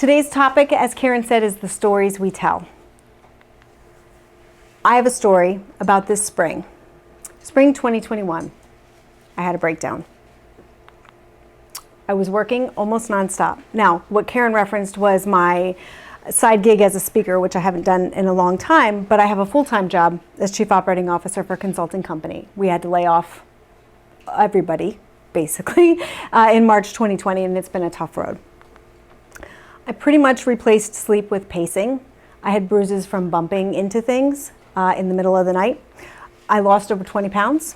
Today's topic, as Karen said, is the stories we tell. I have a story about this spring. Spring 2021. I had a breakdown. I was working almost nonstop. Now, what Karen referenced was my side gig as a speaker, which I haven't done in a long time, but I have a full-time job as Chief Operating Officer for a consulting company. We had to lay off everybody, basically, in March 2020, and it's been a tough road. I pretty much replaced sleep with pacing. I had bruises from bumping into things in the middle of the night. I lost over 20 pounds,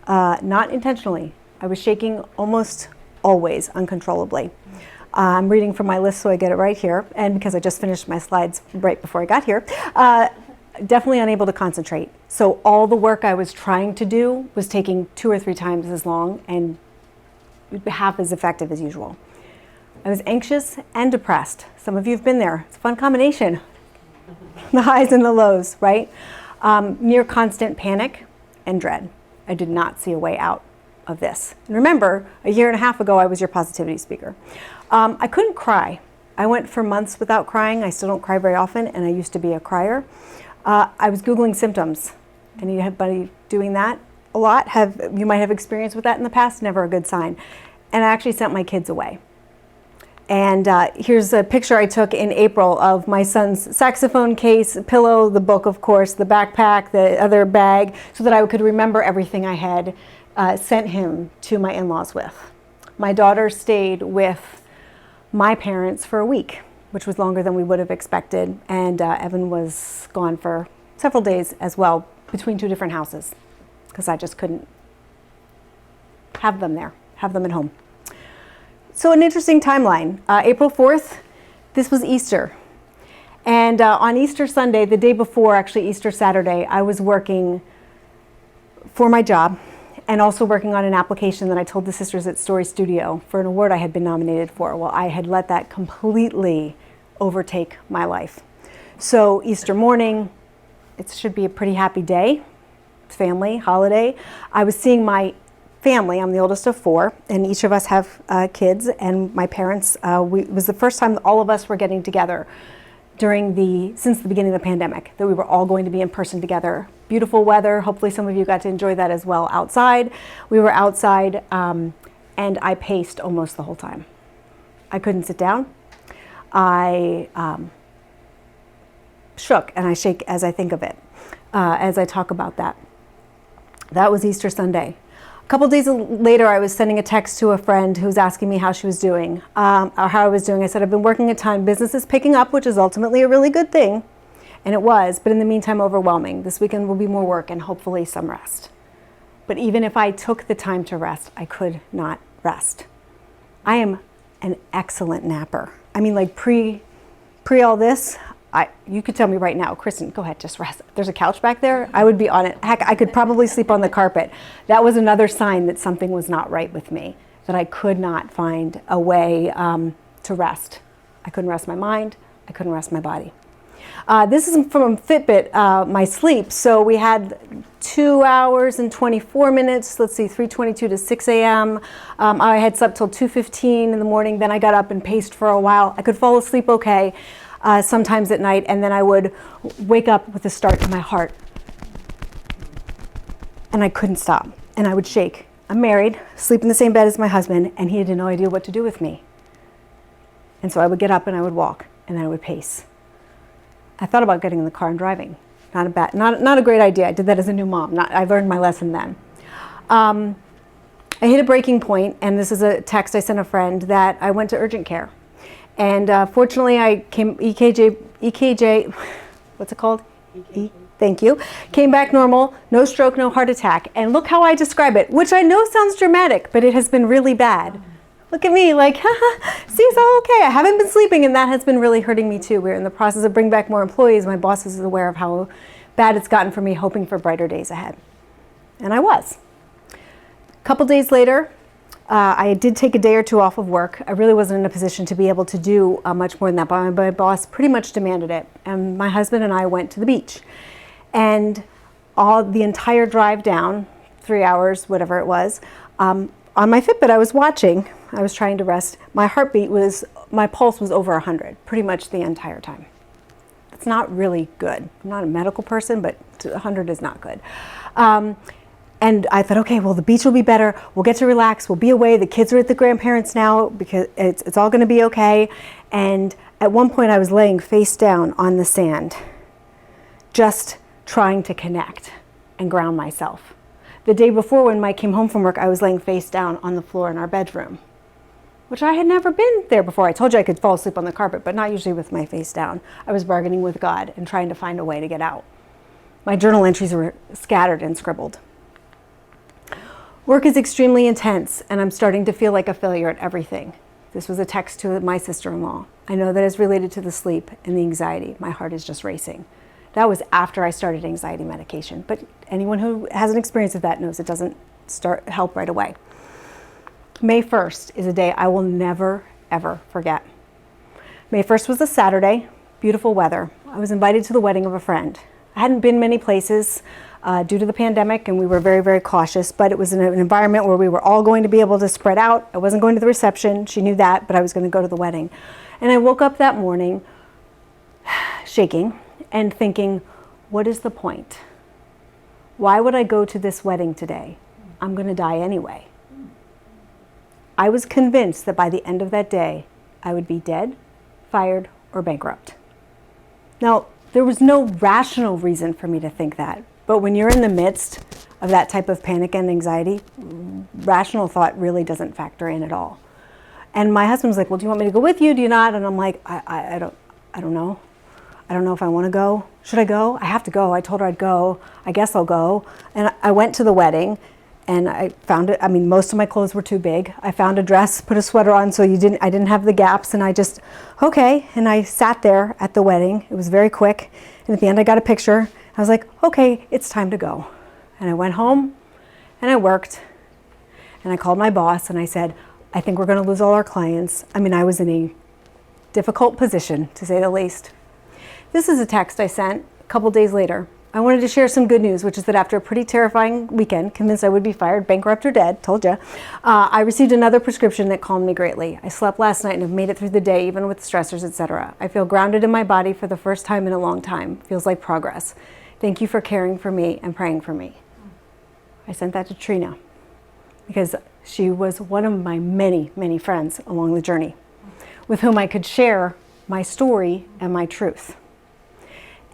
not intentionally. I was shaking almost always uncontrollably. I'm reading from my list so I get it right here, and because I just finished my slides right before I got here, definitely unable to concentrate. So all the work I was trying to do was taking 2 or 3 times as long and half as effective as usual. I was anxious and depressed. Some of you have been there. It's a fun combination. The highs and the lows, right? Near constant panic and dread. I did not see a way out of this. And remember, a year and a half ago, I was your positivity speaker. I couldn't cry. I went for months without crying. I still don't cry very often, and I used to be a crier. I was Googling symptoms. Anybody doing that a lot? You might have experience with that in the past. Never a good sign. And I actually sent my kids away. And here's a picture I took in April of my son's saxophone case, pillow, the book, of course, the backpack, the other bag, so that I could remember everything I had sent him to my in-laws with. My daughter stayed with my parents for a week, which was longer than we would have expected. And Evan was gone for several days as well, between 2 different houses, because I just couldn't have them there, have them at home. So an interesting timeline. April 4th, this was Easter. And on Easter Sunday, the day before, actually Easter Saturday, I was working for my job and also working on an application that I told the sisters at Story Studio for an award I had been nominated for. Well, I had let that completely overtake my life. So Easter morning, it should be a pretty happy day, family, holiday. I was seeing my family. I'm the oldest of 4, and each of us have kids, and my parents, it was the first time all of us were getting together since the beginning of the pandemic, that we were all going to be in person together. Beautiful weather. Hopefully some of you got to enjoy that as well outside. We were outside, and I paced almost the whole time. I couldn't sit down. I shook, and I shake as I think of it, as I talk about that. That was Easter Sunday. A couple days later, I was sending a text to a friend who was asking me how she was doing, or how I was doing. I said, I've been working a ton. Business is picking up, which is ultimately a really good thing. And it was, but in the meantime, overwhelming. This weekend will be more work and hopefully some rest. But even if I took the time to rest, I could not rest. I am an excellent napper. I mean, like pre all this, you could tell me right now, Christin, go ahead, just rest. There's a couch back there. I would be on it. Heck, I could probably sleep on the carpet. That was another sign that something was not right with me, that I could not find a way to rest. I couldn't rest my mind. I couldn't rest my body. This is from Fitbit, my sleep. So we had 2 hours and 24 minutes. Let's see, 3:22 to 6 a.m. I had slept till 2:15 in the morning. Then I got up and paced for a while. I could fall asleep okay. Sometimes at night, and then I would wake up with a start to my heart. And I couldn't stop, and I would shake. I'm married, sleep in the same bed as my husband, and he had no idea what to do with me. And so I would get up and I would walk, and then I would pace. I thought about getting in the car and driving. Not a great idea. I did that as a new mom. I learned my lesson then. I hit a breaking point, and this is a text I sent a friend, that I went to urgent care. And fortunately, I came EKJ, what's it called? Thank you. Came back normal, no stroke, no heart attack. And look how I describe it, which I know sounds dramatic, but it has been really bad. Look at me, like, see, it's all okay. I haven't been sleeping, and that has been really hurting me too. We're in the process of bringing back more employees. My boss is aware of how bad it's gotten for me, hoping for brighter days ahead. And I was. A couple days later, I did take a day or 2 off of work. I really wasn't in a position to be able to do much more than that, but my boss pretty much demanded it. And my husband and I went to the beach. And the entire drive down, 3 hours, whatever it was, on my Fitbit, I was watching, I was trying to rest. My pulse was over 100 pretty much the entire time. It's not really good. I'm not a medical person, but 100 is not good. And I thought, okay, well, the beach will be better. We'll get to relax. We'll be away. The kids are at the grandparents' now because it's all going to be okay. And at one point, I was laying face down on the sand, just trying to connect and ground myself. The day before, when Mike came home from work, I was laying face down on the floor in our bedroom, which I had never been there before. I told you I could fall asleep on the carpet, but not usually with my face down. I was bargaining with God and trying to find a way to get out. My journal entries were scattered and scribbled. Work is extremely intense, and I'm starting to feel like a failure at everything. This was a text to my sister-in-law. I know that it's related to the sleep and the anxiety. My heart is just racing. That was after I started anxiety medication, but anyone who has an experience of that knows it doesn't help right away. May 1st is a day I will never, ever forget. May 1st was a Saturday, beautiful weather. I was invited to the wedding of a friend. I hadn't been many places due to the pandemic, and we were very, very cautious, but it was in an environment where we were all going to be able to spread out. I wasn't going to the reception. She knew that, but I was going to go to the wedding. And I woke up that morning shaking and thinking, what is the point? Why would I go to this wedding today? I'm going to die anyway. I was convinced that by the end of that day, I would be dead, fired, or bankrupt. Now, there was no rational reason for me to think that, but when you're in the midst of that type of panic and anxiety, rational thought really doesn't factor in at all. And my husband was like, well, do you want me to go with you? Do you not? And I'm like, I don't know. I don't know if I want to go. Should I go? I have to go. I told her I'd go. I guess I'll go. And I went to the wedding, and I found it. I mean, most of my clothes were too big. I found a dress, put a sweater on so I didn't have the gaps, and I just, okay. And I sat there at the wedding. It was very quick. And at the end, I got a picture. I was like, okay, it's time to go. And I went home, and I worked, and I called my boss, and I said, I think we're going to lose all our clients. I mean, I was in a difficult position, to say the least. This is a text I sent a couple days later. I wanted to share some good news, which is that after a pretty terrifying weekend, convinced I would be fired, bankrupt, or dead, told you, I received another prescription that calmed me greatly. I slept last night and have made it through the day, even with stressors, etc. I feel grounded in my body for the first time in a long time. Feels like progress. Thank you for caring for me and praying for me. I sent that to Trina because she was one of my many, many friends along the journey with whom I could share my story and my truth.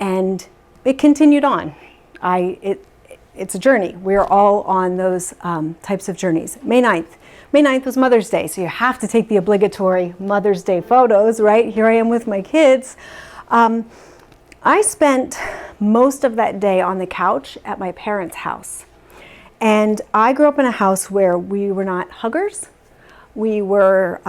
And it continued on. It's a journey. We're all on those types of journeys. May 9th was Mother's Day, so you have to take the obligatory Mother's Day photos, right? Here I am with my kids. I spent most of that day on the couch at my parents' house. And I grew up in a house where we were not huggers. We were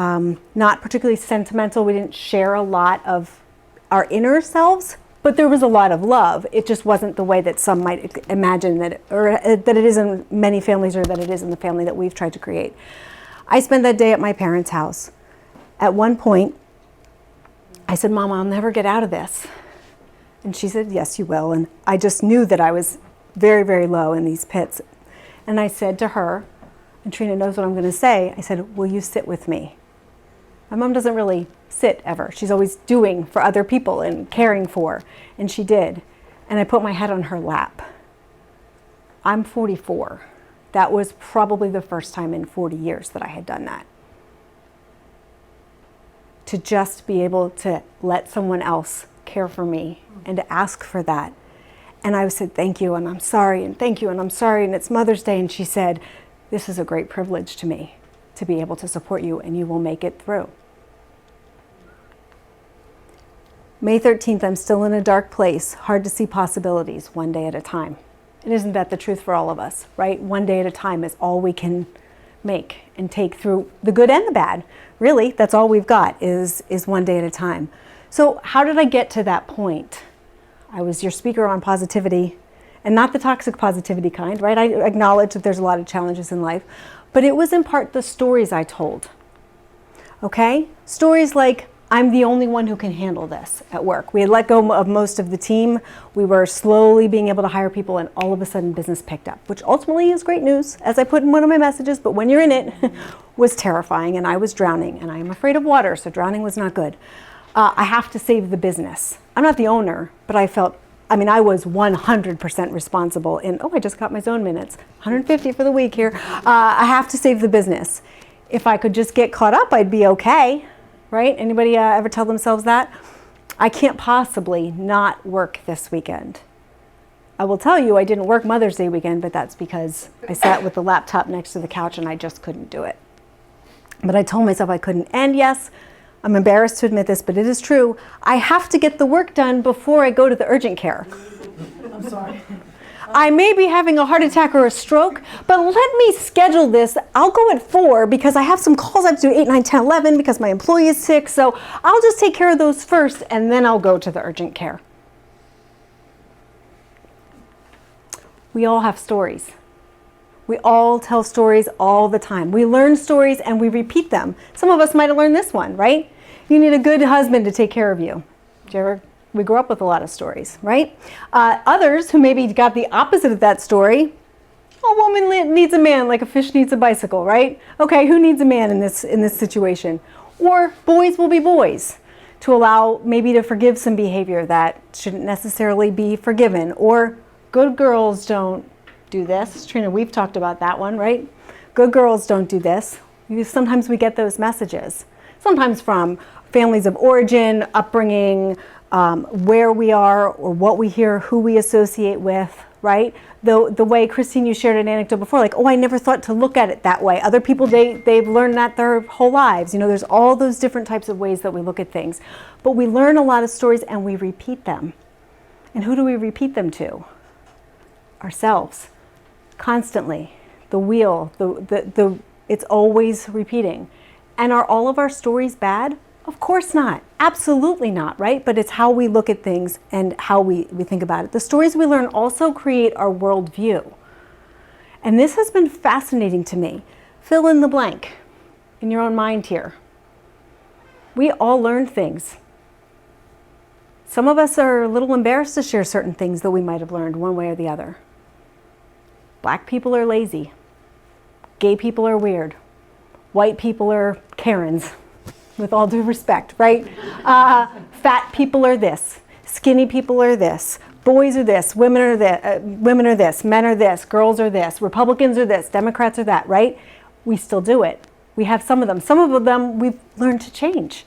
not particularly sentimental. We didn't share a lot of our inner selves. But there was a lot of love. It just wasn't the way that some might imagine that it is in many families, or that it is in the family that we've tried to create. I spent that day at my parents' house. At one point, I said, Mom, I'll never get out of this. And she said, yes, you will. And I just knew that I was very, very low in these pits. And I said to her, and Trina knows what I'm going to say, I said, will you sit with me? My mom doesn't really sit ever. She's always doing for other people and caring for, and she did. And I put my head on her lap. I'm 44. That was probably the first time in 40 years that I had done that. To just be able to let someone else care for me and to ask for that. And I said, thank you, and I'm sorry, and thank you, and I'm sorry, and it's Mother's Day. And she said, this is a great privilege to me to be able to support you, and you will make it through. May 13th, I'm still in a dark place, hard to see possibilities, one day at a time. And isn't that the truth for all of us, right? One day at a time is all we can make and take through the good and the bad. Really, that's all we've got is one day at a time. So how did I get to that point? I was your speaker on positivity, and not the toxic positivity kind, right? I acknowledge that there's a lot of challenges in life, but it was in part the stories I told. Okay? Stories like, I'm the only one who can handle this at work. We had let go of most of the team. We were slowly being able to hire people, and all of a sudden business picked up, which ultimately is great news, as I put in one of my messages, but when you're in it, was terrifying, and I was drowning, and I am afraid of water, so drowning was not good. I have to save the business. I'm not the owner, but I was 100% responsible in, I just got my zone minutes, 150 for the week here. I have to save the business. If I could just get caught up, I'd be okay. Right? Anybody ever tell themselves that? I can't possibly not work this weekend. I will tell you I didn't work Mother's Day weekend, but that's because I sat with the laptop next to the couch and I just couldn't do it. But I told myself I couldn't. And yes, I'm embarrassed to admit this, but it is true. I have to get the work done before I go to the urgent care. I'm sorry. I may be having a heart attack or a stroke, but let me schedule this. I'll go at 4 because I have some calls I have to do 8, 9, 10, 11 because my employee is sick. So I'll just take care of those first and then I'll go to the urgent care. We all have stories. We all tell stories all the time. We learn stories and we repeat them. Some of us might have learned this one, right? You need a good husband to take care of you. We grew up with a lot of stories, right? Others who maybe got the opposite of that story, a woman needs a man like a fish needs a bicycle, right? Okay, who needs a man in this situation? Or boys will be boys, to allow maybe to forgive some behavior that shouldn't necessarily be forgiven. Or good girls don't do this. Trina, we've talked about that one, right? Good girls don't do this. Sometimes we get those messages. Sometimes from families of origin, upbringing, where we are or what we hear, who we associate with, right? The way, Christine, you shared an anecdote before, like, I never thought to look at it that way. Other people, they've learned that their whole lives. There's all those different types of ways that we look at things. But we learn a lot of stories and we repeat them. And who do we repeat them to? Ourselves. Constantly. The wheel, it's always repeating. And are all of our stories bad? Of course not. Absolutely not, right? But it's how we look at things and how we think about it. The stories we learn also create our worldview. And this has been fascinating to me. Fill in the blank in your own mind here. We all learn things. Some of us are a little embarrassed to share certain things that we might have learned one way or the other. Black people are lazy. Gay people are weird. White people are Karens. With all due respect, right? Fat people are this. Skinny people are this. Boys are this. Women are this. Men are this. Girls are this. Republicans are this. Democrats are that, right? We still do it. We have some of them. Some of them we've learned to change.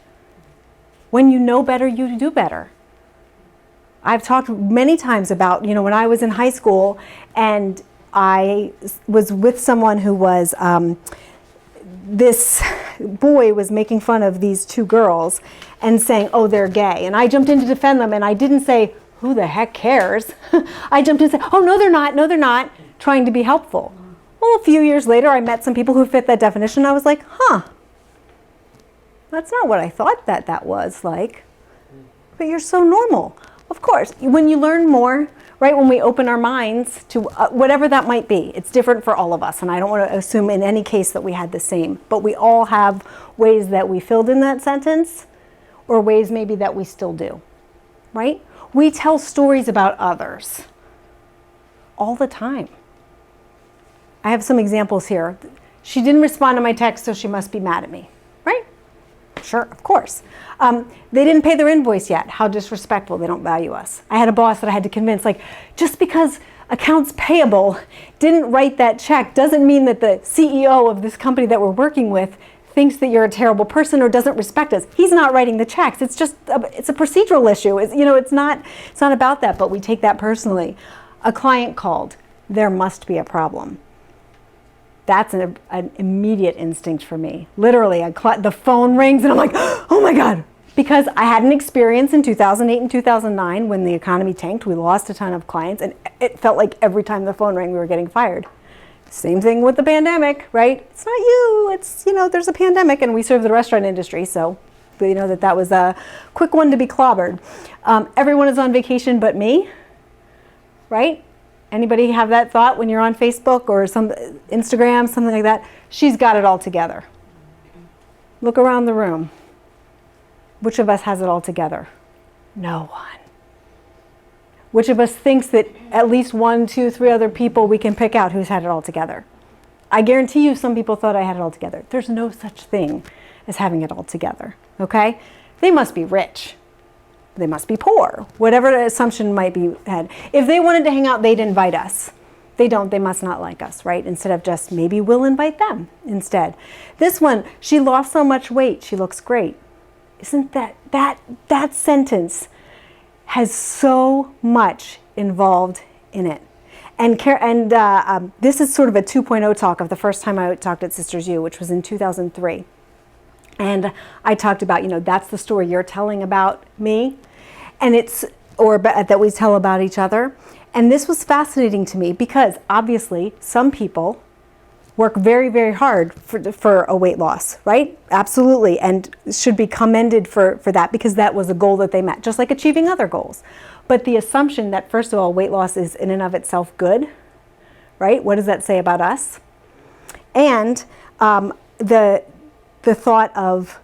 When you know better, you do better. I've talked many times about, when I was in high school and I was with someone who was, this boy was making fun of these two girls and saying, they're gay. And I jumped in to defend them and I didn't say, who the heck cares? I jumped in and said, no, they're not, trying to be helpful. Well, a few years later, I met some people who fit that definition. I was like, that's not what I thought that was like. But you're so normal. Of course, when you learn more, right, when we open our minds to whatever that might be, it's different for all of us. And I don't want to assume in any case that we had the same. But we all have ways that we filled in that sentence or ways maybe that we still do, right? We tell stories about others all the time. I have some examples here. She didn't respond to my text, so she must be mad at me, right? Sure, of course. They didn't pay their invoice yet. How disrespectful. They don't value us. I had a boss that I had to convince, just because accounts payable didn't write that check doesn't mean that the CEO of this company that we're working with thinks that you're a terrible person or doesn't respect us. He's not writing the checks. It's just, it's a procedural issue. It's not about that, but we take that personally. A client called. There must be a problem. That's an immediate instinct for me. Literally, the phone rings and I'm like, oh my God. Because I had an experience in 2008 and 2009 when the economy tanked. We lost a ton of clients and it felt like every time the phone rang, we were getting fired. Same thing with the pandemic, right? It's not you, it's, there's a pandemic and we serve the restaurant industry. So we know that was a quick one to be clobbered. Everyone is on vacation but me, right? Anybody have that thought when you're on Facebook or some Instagram, something like that? She's got it all together. Look around the room. Which of us has it all together? No one. Which of us thinks that at least 1, 2, 3 other people we can pick out who's had it all together? I guarantee you some people thought I had it all together. There's no such thing as having it all together, okay? They must be rich. They must be poor. Whatever the assumption might be had. If they wanted to hang out, they'd invite us. They don't, they must not like us, right? Instead of just, maybe we'll invite them instead. This one, she lost so much weight, she looks great. Isn't that sentence has so much involved in it. And this is sort of a 2.0 talk of the first time I talked at Sisters U, which was in 2003. And I talked about, that's the story you're telling about me, and that we tell about each other. And this was fascinating to me because obviously some people work very, very hard for a weight loss, right? Absolutely, and should be commended for that because that was a goal that they met, just like achieving other goals. But the assumption that, first of all, weight loss is in and of itself good, right? What does that say about us? And the thought of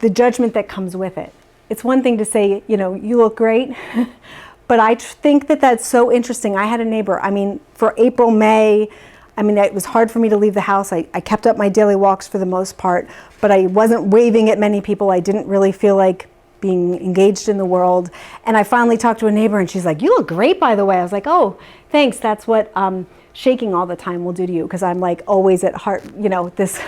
the judgment that comes with it. It's one thing to say, you look great, but I think that that's so interesting. I had a neighbor, for April, May, it was hard for me to leave the house. I kept up my daily walks for the most part, but I wasn't waving at many people. I didn't really feel like being engaged in the world. And I finally talked to a neighbor and she's like, "You look great, by the way." I was like, "Oh, thanks. That's what shaking all the time will do to you," because I'm like always at heart, this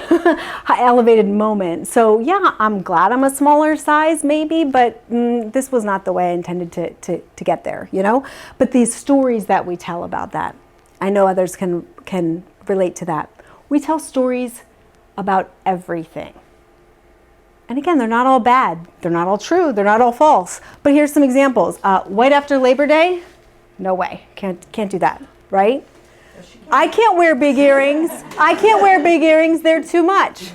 elevated moment. So yeah, I'm glad I'm a smaller size maybe, but this was not the way I intended to get there, But these stories that we tell about that, I know others can relate to that. We tell stories about everything. And again, they're not all bad. They're not all true. They're not all false. But here's some examples. White after Labor Day? No way. Can't do that, right? I can't wear big earrings. They're too much,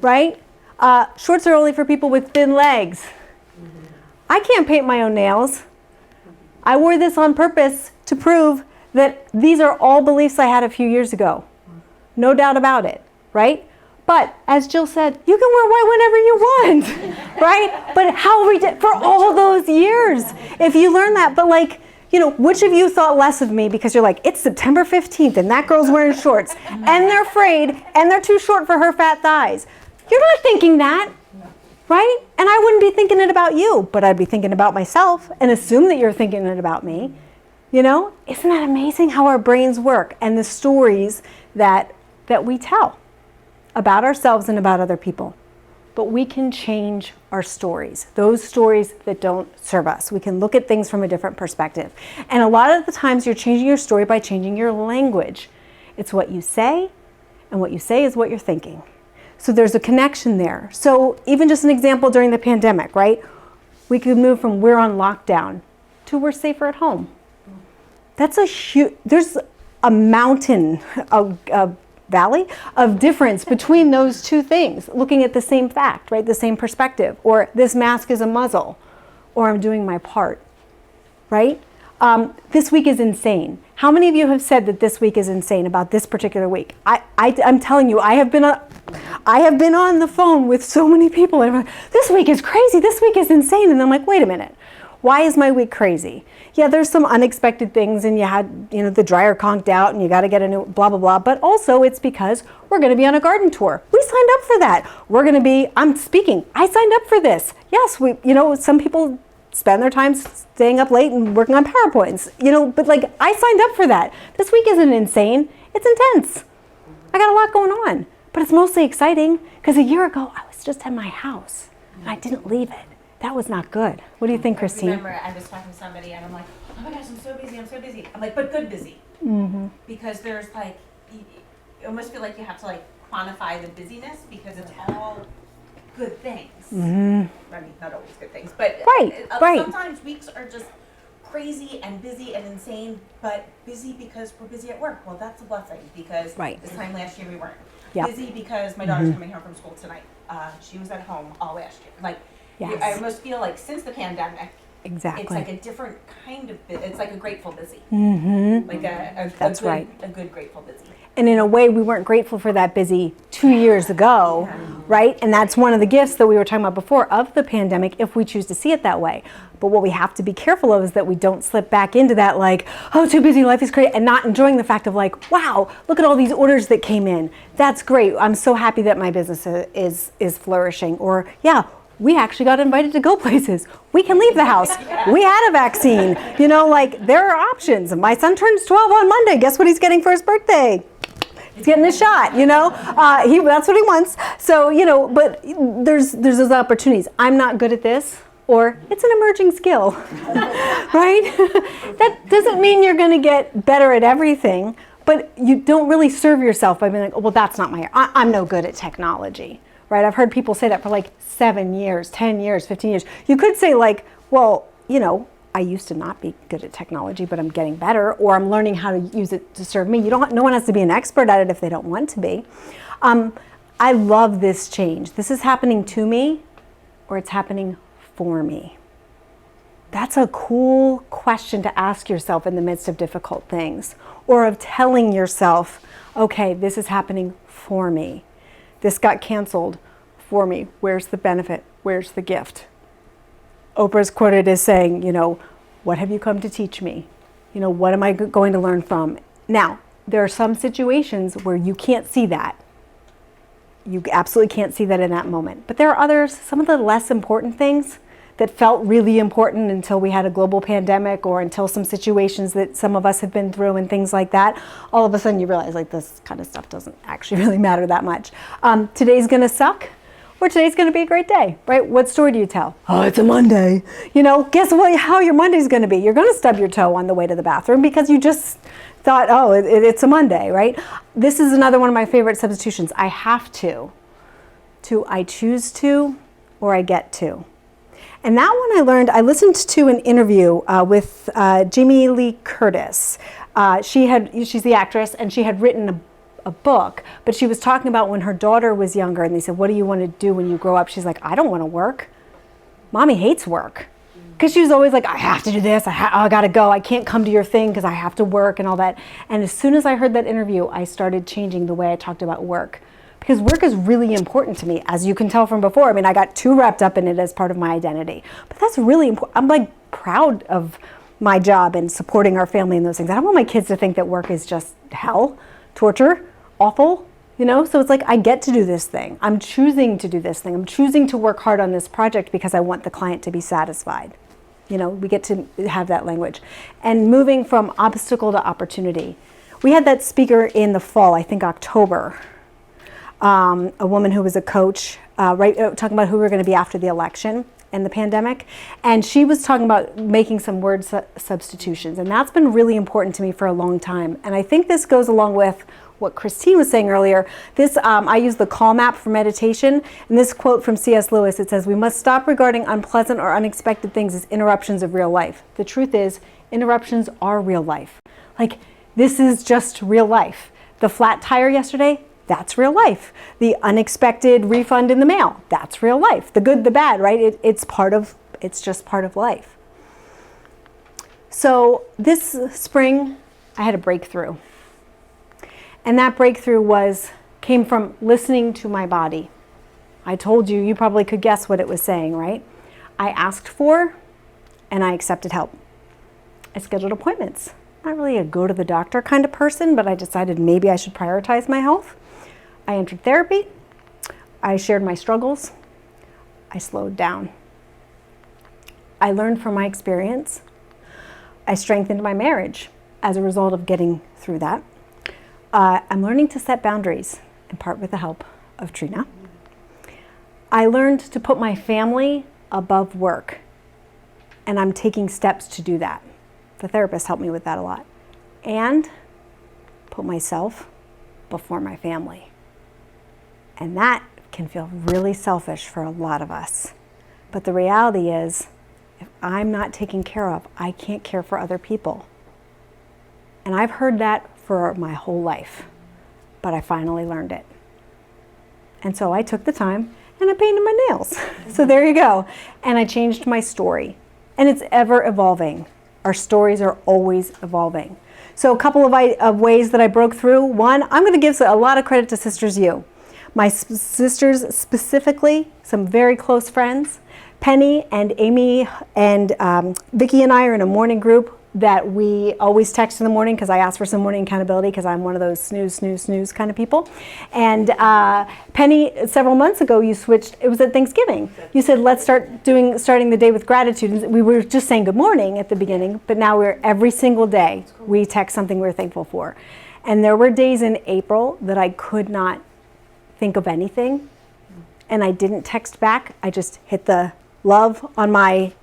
right? Shorts are only for people with thin legs. I can't paint my own nails. I wore this on purpose to prove that these are all beliefs I had a few years ago. No doubt about it, right? But as Jill said, you can wear white whenever you want, right? But for all those years, if you learn that, but which of you thought less of me because you're like, it's September 15th and that girl's wearing shorts and they're frayed and they're too short for her fat thighs. You're not thinking that, right? And I wouldn't be thinking it about you, but I'd be thinking about myself and assume that you're thinking it about me. Isn't that amazing how our brains work and the stories that we tell about ourselves and about other people? But we can change our stories, those stories that don't serve us. We can look at things from a different perspective. And a lot of the times you're changing your story by changing your language. It's what you say, and what you say is what you're thinking. So there's a connection there. So even just an example during the pandemic, right? We could move from we're on lockdown to we're safer at home. There's a mountain, a valley of difference between those two things, looking at the same fact, right? The same perspective, or this mask is a muzzle, or I'm doing my part, right? This week is insane. How many of you have said that this week is insane about this particular week? I'm telling you, I have been on the phone with so many people, and I'm like, this week is crazy, this week is insane, and I'm like, wait a minute. Why is my week crazy? Yeah, there's some unexpected things and you had, the dryer conked out and you got to get a new blah, blah, blah. But also it's because we're going to be on a garden tour. We signed up for that. I'm speaking. I signed up for this. Yes, some people spend their time staying up late and working on PowerPoints, but I signed up for that. This week isn't insane. It's intense. I got a lot going on, but it's mostly exciting because a year ago I was just at my house and I didn't leave it. That was not good. What do you think, Christine? I remember I was talking to somebody and I'm like, oh my gosh, I'm so busy. I'm like, but good busy. Mm-hmm. Because there's you almost feel like you have to quantify the busyness because it's all good things. Mm-hmm. Not always good things, but right. Sometimes weeks are just crazy and busy and insane, but busy because we're busy at work. Well, that's a blessing because this time last year we weren't. Yep. Busy because my daughter's coming home from school tonight. She was at home all last year. Yes. I almost feel like since the pandemic, Exactly. It's like a different kind of, it's like a grateful busy. Like That's right. A good grateful busy. And in a way, we weren't grateful for that busy 2 years ago, right? And that's one of the gifts that we were talking about before of the pandemic, if we choose to see it that way. But what we have to be careful of is that we don't slip back into that like, oh, too busy, life is great, and not enjoying the fact of like, wow, look at all these orders that came in. That's great. I'm so happy that my business is flourishing. Or, yeah, we actually got invited to go places. We can leave the house. We had a vaccine. You know, like there are options. My son turns 12 on Monday. Guess what he's getting for his birthday? He's getting a shot, you know, that's what he wants. So, you know, but there's those opportunities. I'm not good at this, or it's an emerging skill, right? That doesn't mean you're going to get better at everything, but you don't really serve yourself by being like, oh, well, that's not I'm no good at technology, right? I've heard people say that for like 7 years, 10 years, 15 years. You could say like, well, you know, I used to not be good at technology, but I'm getting better, or I'm learning how to use it to serve me. No one has to be an expert at it if they don't want to be. I love this change. This is happening to me, or it's happening for me. That's a cool question to ask yourself in the midst of difficult things, or of telling yourself, okay, this is happening for me. This got canceled for me. Where's the benefit? Where's the gift? Oprah's quoted as saying, you know, what have you come to teach me? You know, what am I going to learn from? Now, there are some situations where you can't see that. You absolutely can't see that in that moment. But there are others, some of the less important things that felt really important until we had a global pandemic or until some situations that some of us have been through and things like that. All of a sudden you realize like this kind of stuff doesn't actually really matter that much. Today's gonna suck. Or today's going to be a great day, right? What story do you tell? Oh, it's a Monday. You know, guess what? How your Monday's going to be? You're going to stub your toe on the way to the bathroom because you just thought, oh, it's a Monday, right? This is another one of my favorite substitutions. I have to I choose to, or I get to. And that one I listened to an interview with Jamie Lee Curtis. She's the actress, and she had written a book, but she was talking about when her daughter was younger, and they said, what do you want to do when you grow up? She's like, I don't want to work. Mommy hates work. Because she was always like, I have to do this, I gotta go, I can't come to your thing because I have to work and all that. And as soon as I heard that interview, I started changing the way I talked about work. Because work is really important to me, as you can tell from before. I mean, I got too wrapped up in it as part of my identity. But that's really important. I'm like proud of my job and supporting our family and those things. I don't want my kids to think that work is just hell, torture, awful, you know? So it's like, I get to do this thing. I'm choosing to do this thing. I'm choosing to work hard on this project because I want the client to be satisfied. You know, we get to have that language. And moving from obstacle to opportunity. We had that speaker in the fall, I think October, a woman who was a coach, talking about who we were going to be after the election and the pandemic. And she was talking about making some word substitutions. And that's been really important to me for a long time. And I think this goes along with what Christine was saying earlier. This, I use the calm app for meditation, and this quote from C.S. Lewis, it says, we must stop regarding unpleasant or unexpected things as interruptions of real life. The truth is, interruptions are real life. Like, this is just real life. The flat tire yesterday, that's real life. The unexpected refund in the mail, that's real life. The good, the bad, right? It's just part of life. So this spring, I had a breakthrough. And that breakthrough came from listening to my body. I told you probably could guess what it was saying, right? I asked for and I accepted help. I scheduled appointments. Not really a go to the doctor kind of person, but I decided maybe I should prioritize my health. I entered therapy. I shared my struggles. I slowed down. I learned from my experience. I strengthened my marriage as a result of getting through that. I'm learning to set boundaries, in part with the help of Trina. I learned to put my family above work, and I'm taking steps to do that. The therapist helped me with that a lot. And put myself before my family. And that can feel really selfish for a lot of us. But the reality is, if I'm not taken care of, I can't care for other people. And I've heard that for my whole life, but I finally learned it. And so I took the time and I painted my nails. So there you go. And I changed my story. And it's ever evolving. Our stories are always evolving. So a couple of ways that I broke through. One, I'm going to give a lot of credit to Sisters U. My sisters specifically, some very close friends. Penny and Amy and Vicki and I are in a morning group that we always text in the morning because I ask for some morning accountability because I'm one of those snooze kind of people. And Penny, several months ago, you switched, it was at Thanksgiving. You said, let's starting the day with gratitude. And we were just saying good morning at the beginning, but now every single day, we text something we're thankful for. And there were days in April that I could not think of anything, and I didn't text back. I just hit the love on my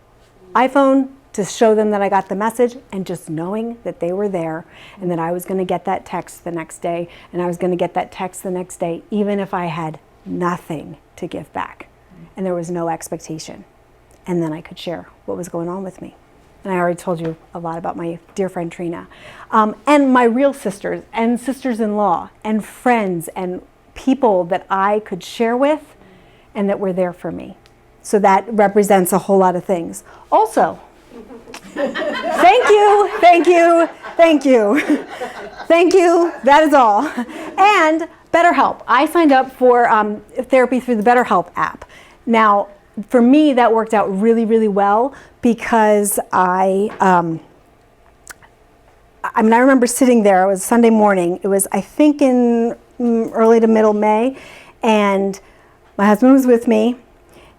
iPhone to show them that I got the message, and just knowing that they were there and that I was going to get that text the next day, and I was going to get that text the next day, even if I had nothing to give back and there was no expectation. And then I could share what was going on with me. And I already told you a lot about my dear friend Trina, and my real sisters and sisters-in-law and friends and people that I could share with and that were there for me. So that represents a whole lot of things. Also, thank you, thank you, thank you. Thank you, that is all. And BetterHelp. I signed up for therapy through the BetterHelp app. Now, for me, that worked out really, really well because I remember sitting there, it was Sunday morning, it was I think in early to middle May, and my husband was with me,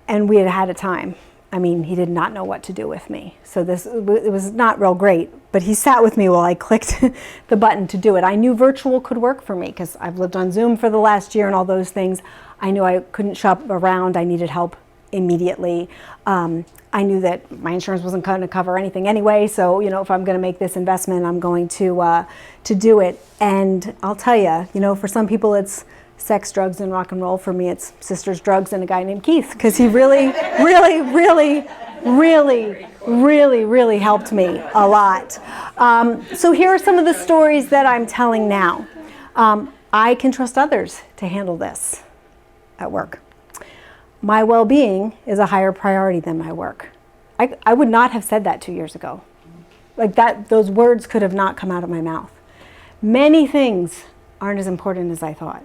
and we had a time. I mean, he did not know what to do with me. So it was not real great, but he sat with me while I clicked the button to do it. I knew virtual could work for me because I've lived on Zoom for the last year and all those things. I knew I couldn't shop around. I needed help immediately. I knew that my insurance wasn't going to cover anything anyway, so if I'm going to make this investment, I'm going to do it. And I'll tell you, for some people it's sex, drugs, and rock and roll. For me, it's sisters, drugs, and a guy named Keith, because he really, really, really, really, really, really helped me a lot. So here are some of the stories that I'm telling now. I can trust others to handle this at work. My well-being is a higher priority than my work. I would not have said that 2 years ago. Like that, those words could have not come out of my mouth. Many things aren't as important as I thought.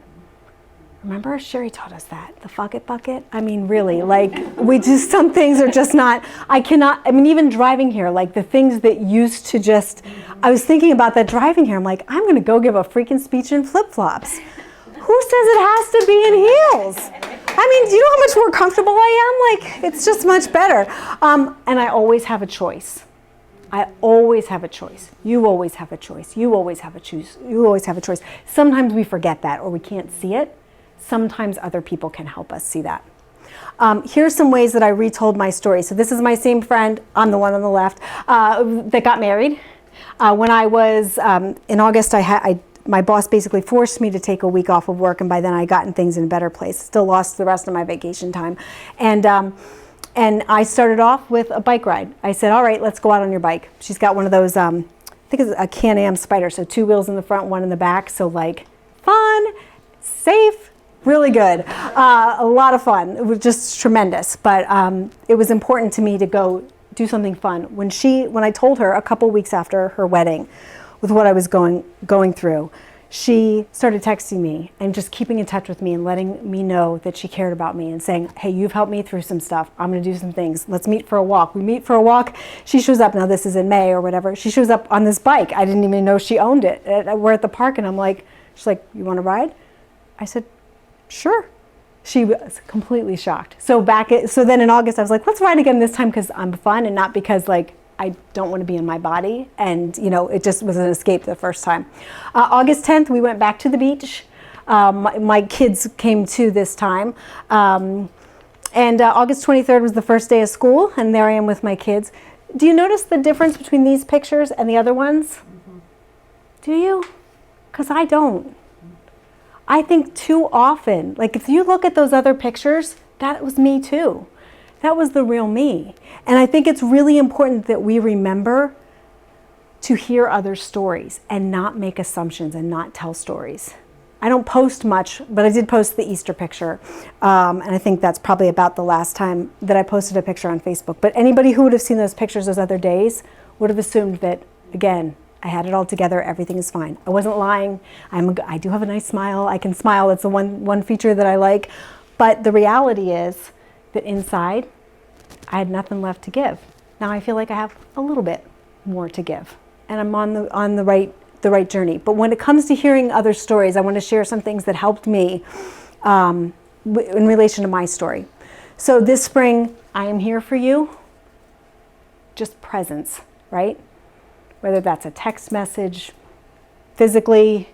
Remember, Sherry taught us that, the fuck it bucket. I mean, really, some things are just not, even driving here, like the things that used to just, I was thinking about that driving here. I'm like, I'm going to go give a freaking speech in flip-flops. Who says it has to be in heels? I mean, do you know how much more comfortable I am? Like, it's just much better. And I always have a choice. I always have a choice. You always have a choice. You always have a choice. You always have a choice. Sometimes we forget that or we can't see it. Sometimes other people can help us see that. Here's some ways that I retold my story. So this is my same friend, I'm the one on the left, that got married. When I was in August, my boss basically forced me to take a week off of work, and by then I gotten things in a better place. Still lost the rest of my vacation time. And I started off with a bike ride. I said, all right, let's go out on your bike. She's got one of those, I think it's a Can-Am Spider, so 2 wheels in the front, 1 in the back. So like fun, safe, really good. A lot of fun. It was just tremendous. But it was important to me to go do something fun. When I told her a couple weeks after her wedding, with what I was going through, she started texting me and just keeping in touch with me and letting me know that she cared about me and saying, hey, you've helped me through some stuff. I'm going to do some things. Let's meet for a walk. We meet for a walk. She shows up. Now this is in May or whatever. She shows up on this bike. I didn't even know she owned it. We're at the park and she's like, you want to ride? I said, sure. She was completely shocked. So then in August, I was like, let's ride again this time because I'm fun and not because I don't want to be in my body. And, it just was an escape the first time. August 10th, we went back to the beach. My kids came too this time. And August 23rd was the first day of school, and there I am with my kids. Do you notice the difference between these pictures and the other ones? Mm-hmm. Do you? Because I don't. I think too often, if you look at those other pictures, that was me too. That was the real me. And I think it's really important that we remember to hear other stories and not make assumptions and not tell stories. I don't post much, but I did post the Easter picture. And I think that's probably about the last time that I posted a picture on Facebook. But anybody who would have seen those pictures those other days would have assumed that, again, I had it all together, everything is fine. I wasn't lying. I do have a nice smile. I can smile. It's the one feature that I like. But the reality is that inside, I had nothing left to give. Now I feel like I have a little bit more to give. And I'm on the right journey. But when it comes to hearing other stories, I want to share some things that helped me in relation to my story. So this spring, I am here for you. Just presence, right? Whether that's a text message, physically,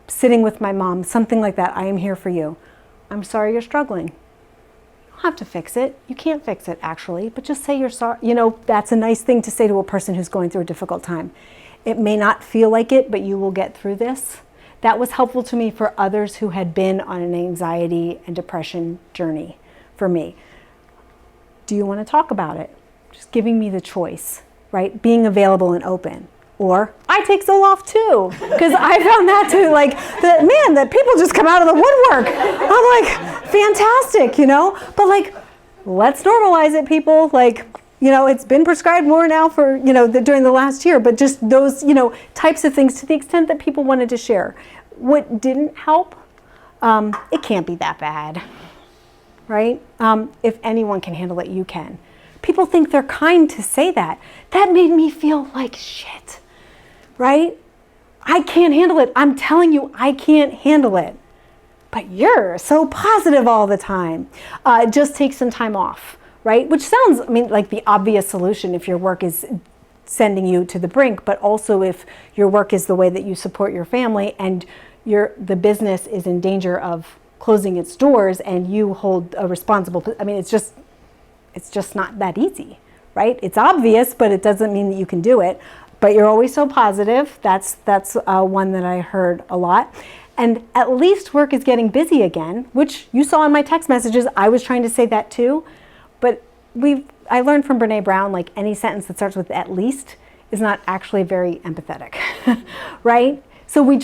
sitting with my mom, something like that. I am here for you. I'm sorry you're struggling. You don't have to fix it. You can't fix it, actually, but just say you're sorry. That's a nice thing to say to a person who's going through a difficult time. It may not feel like it, but you will get through this. That was helpful to me for others who had been on an anxiety and depression journey for me. Do you want to talk about it? Just giving me the choice, right? Being available and open. Or I take Zoloft too, because I found that too, that people just come out of the woodwork. I'm like, fantastic, But let's normalize it, people. It's been prescribed more now for, during the last year, but just those, types of things to the extent that people wanted to share. What didn't help, it can't be that bad, right? If anyone can handle it, you can. People think they're kind to say that. That made me feel like shit, right? I can't handle it. I'm telling you, I can't handle it. But you're so positive all the time. Just take some time off, right? Which sounds, like the obvious solution if your work is sending you to the brink, but also if your work is the way that you support your family and the business is in danger of closing its doors and you hold a responsible, it's just not that easy, right? It's obvious, but it doesn't mean that you can do it. But you're always so positive. That's one that I heard a lot. And at least work is getting busy again, which you saw in my text messages. I was trying to say that too. But I learned from Brene Brown, any sentence that starts with at least is not actually very empathetic, right? So we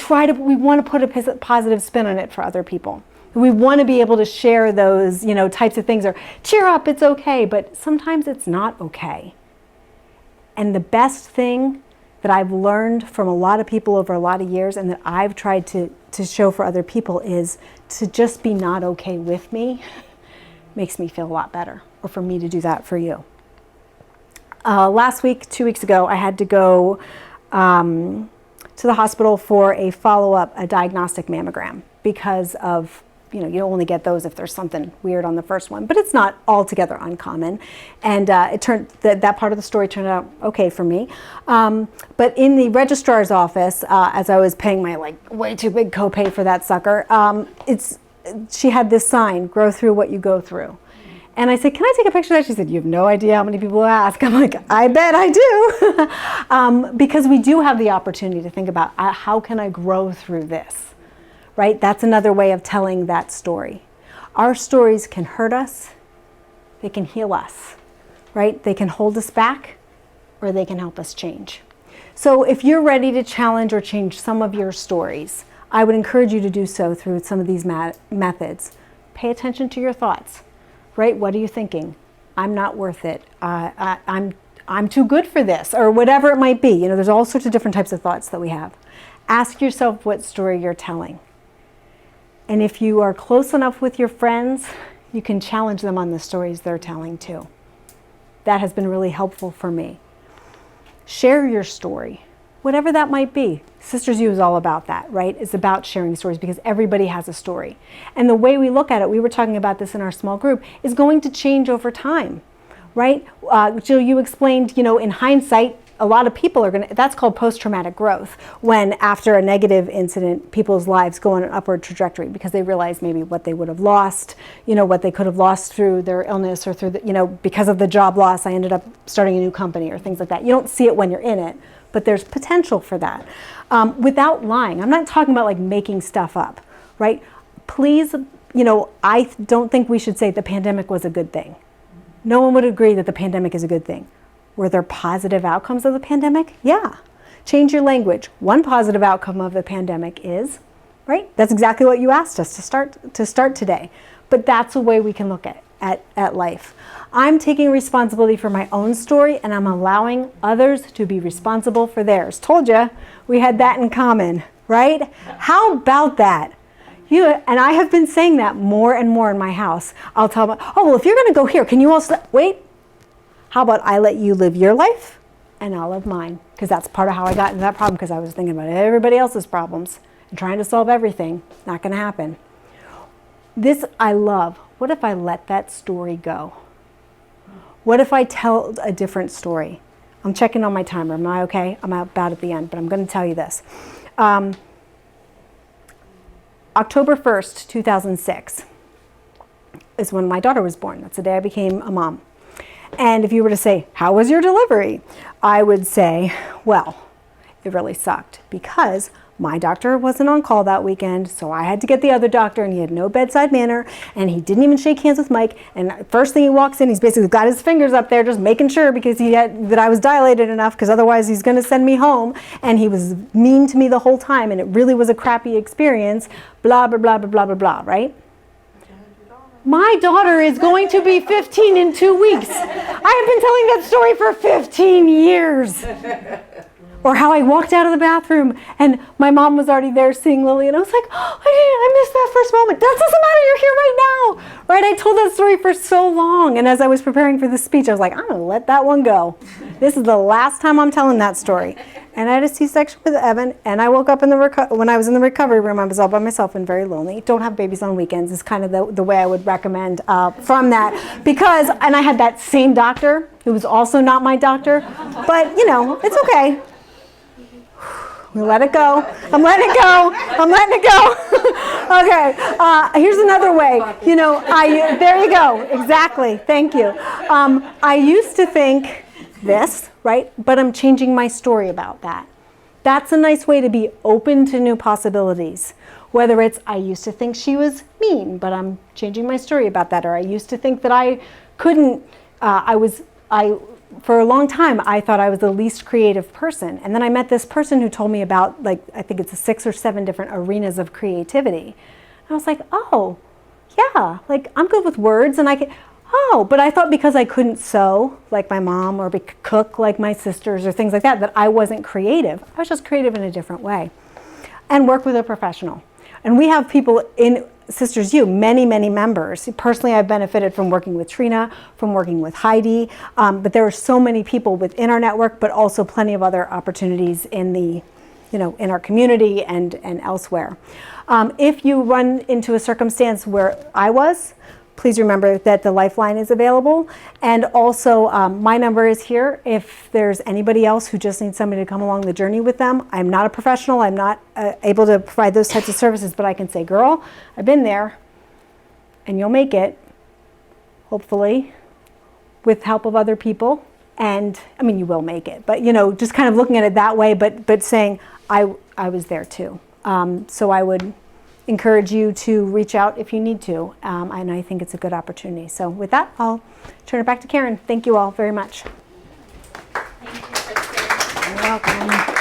want to put a positive spin on it for other people. We want to be able to share those, types of things, or cheer up, it's okay, but sometimes it's not okay. And the best thing that I've learned from a lot of people over a lot of years and that I've tried to show for other people is to just be not okay with me makes me feel a lot better, or for me to do that for you. Last week, 2 weeks ago, I had to go to the hospital for a follow-up, a diagnostic mammogram, because of you only get those if there's something weird on the first one, but it's not altogether uncommon. And it turned that part of the story turned out okay for me. But in the registrar's office, as I was paying my way too big copay for that sucker, she had this sign: "Grow through what you go through." And I said, "Can I take a picture of that?" She said, "You have no idea how many people ask." I'm like, "I bet I do," because we do have the opportunity to think about how can I grow through this. Right? That's another way of telling that story. Our stories can hurt us, they can heal us, right? They can hold us back, or they can help us change. So if you're ready to challenge or change some of your stories, I would encourage you to do so through some of these methods. Pay attention to your thoughts, right? What are you thinking? I'm not worth it. I'm too good for this, or whatever it might be. There's all sorts of different types of thoughts that we have. Ask yourself what story you're telling. And if you are close enough with your friends, you can challenge them on the stories they're telling too. That has been really helpful for me. Share your story, whatever that might be. Sisters U is all about that, right? It's about sharing stories because everybody has a story. And the way we look at it, we were talking about this in our small group, is going to change over time, right? Jill, you explained, in hindsight, a lot of people that's called post-traumatic growth, when after a negative incident, people's lives go on an upward trajectory because they realize maybe what they would have lost, what they could have lost through their illness or through because of the job loss, I ended up starting a new company or things like that. You don't see it when you're in it, but there's potential for that. Without lying, I'm not talking about making stuff up, right? Please, I don't think we should say the pandemic was a good thing. No one would agree that the pandemic is a good thing. Were there positive outcomes of the pandemic? Yeah. Change your language. One positive outcome of the pandemic is, right? That's exactly what you asked us to start today. But that's a way we can look at life. I'm taking responsibility for my own story, and I'm allowing others to be responsible for theirs. Told you, we had that in common, right? How about that? And I have been saying that more and more in my house. I'll tell them, oh, well, if you're going to go here, can you also, wait, how about I let you live your life and I'll live mine? Because that's part of how I got into that problem, because I was thinking about everybody else's problems and trying to solve everything. Not going to happen. This I love. What if I let that story go? What if I tell a different story? I'm checking on my timer. Am I okay? I'm about at the end, but I'm going to tell you this. October 1st, 2006 is when my daughter was born. That's the day I became a mom. And if you were to say, how was your delivery? I would say, well, it really sucked because my doctor wasn't on call that weekend, so I had to get the other doctor, and he had no bedside manner, and he didn't even shake hands with Mike. And first thing he walks in, he's basically got his fingers up there just making sure because that I was dilated enough, because otherwise he's going to send me home. And he was mean to me the whole time, and it really was a crappy experience. Blah, blah, blah, blah, blah, blah, blah, right? My daughter is going to be 15 in 2 weeks. I have been telling that story for 15 years. Or how I walked out of the bathroom and my mom was already there seeing Lily, and I was like, oh, I missed that first moment. That doesn't matter, you're here right now. Right? I told that story for so long, and as I was preparing for this speech, I was like, I'm gonna let that one go. This is the last time I'm telling that story. And I had a C-section with Evan, and I woke up when I was in the recovery room. I was all by myself and very lonely. Don't have babies on weekends is kind of the way I would recommend from that. Because, and I had that same doctor who was also not my doctor, but you know, it's okay. We let it go. I'm letting it go. I'm letting it go. Okay. Here's another way. You know, there you go. Exactly. Thank you. I used to think this, right? But I'm changing my story about that. That's a nice way to be open to new possibilities. Whether it's, I used to think she was mean, but I'm changing my story about that. Or I used to think that I couldn't, for a long time, I thought I was the least creative person. And then I met this person who told me about, like, I think it's 6 or 7 different arenas of creativity. And I was like, oh, yeah, like, I'm good with words, and I can, oh, but I thought because I couldn't sew like my mom or cook like my sisters or things like that, that I wasn't creative. I was just creative in a different way. And work with a professional. And we have people in Sisters U, many, many members. Personally, I've benefited from working with Trina, from working with Heidi, but there are so many people within our network, but also plenty of other opportunities in the, you know, in our community and elsewhere. If you run into a circumstance where I was, please remember that the Lifeline is available. And also, my number is here if there's anybody else who just needs somebody to come along the journey with them. I'm not a professional. I'm not able to provide those types of services, but I can say, girl, I've been there, and you'll make it, hopefully, with help of other people. And, I mean, you will make it. But, you know, just kind of looking at it that way, but saying, I was there too. So I would encourage you to reach out if you need to, and I think it's a good opportunity. So with that, I'll turn it back to Karen. Thank you all very much. Thank you, Christin. You're welcome.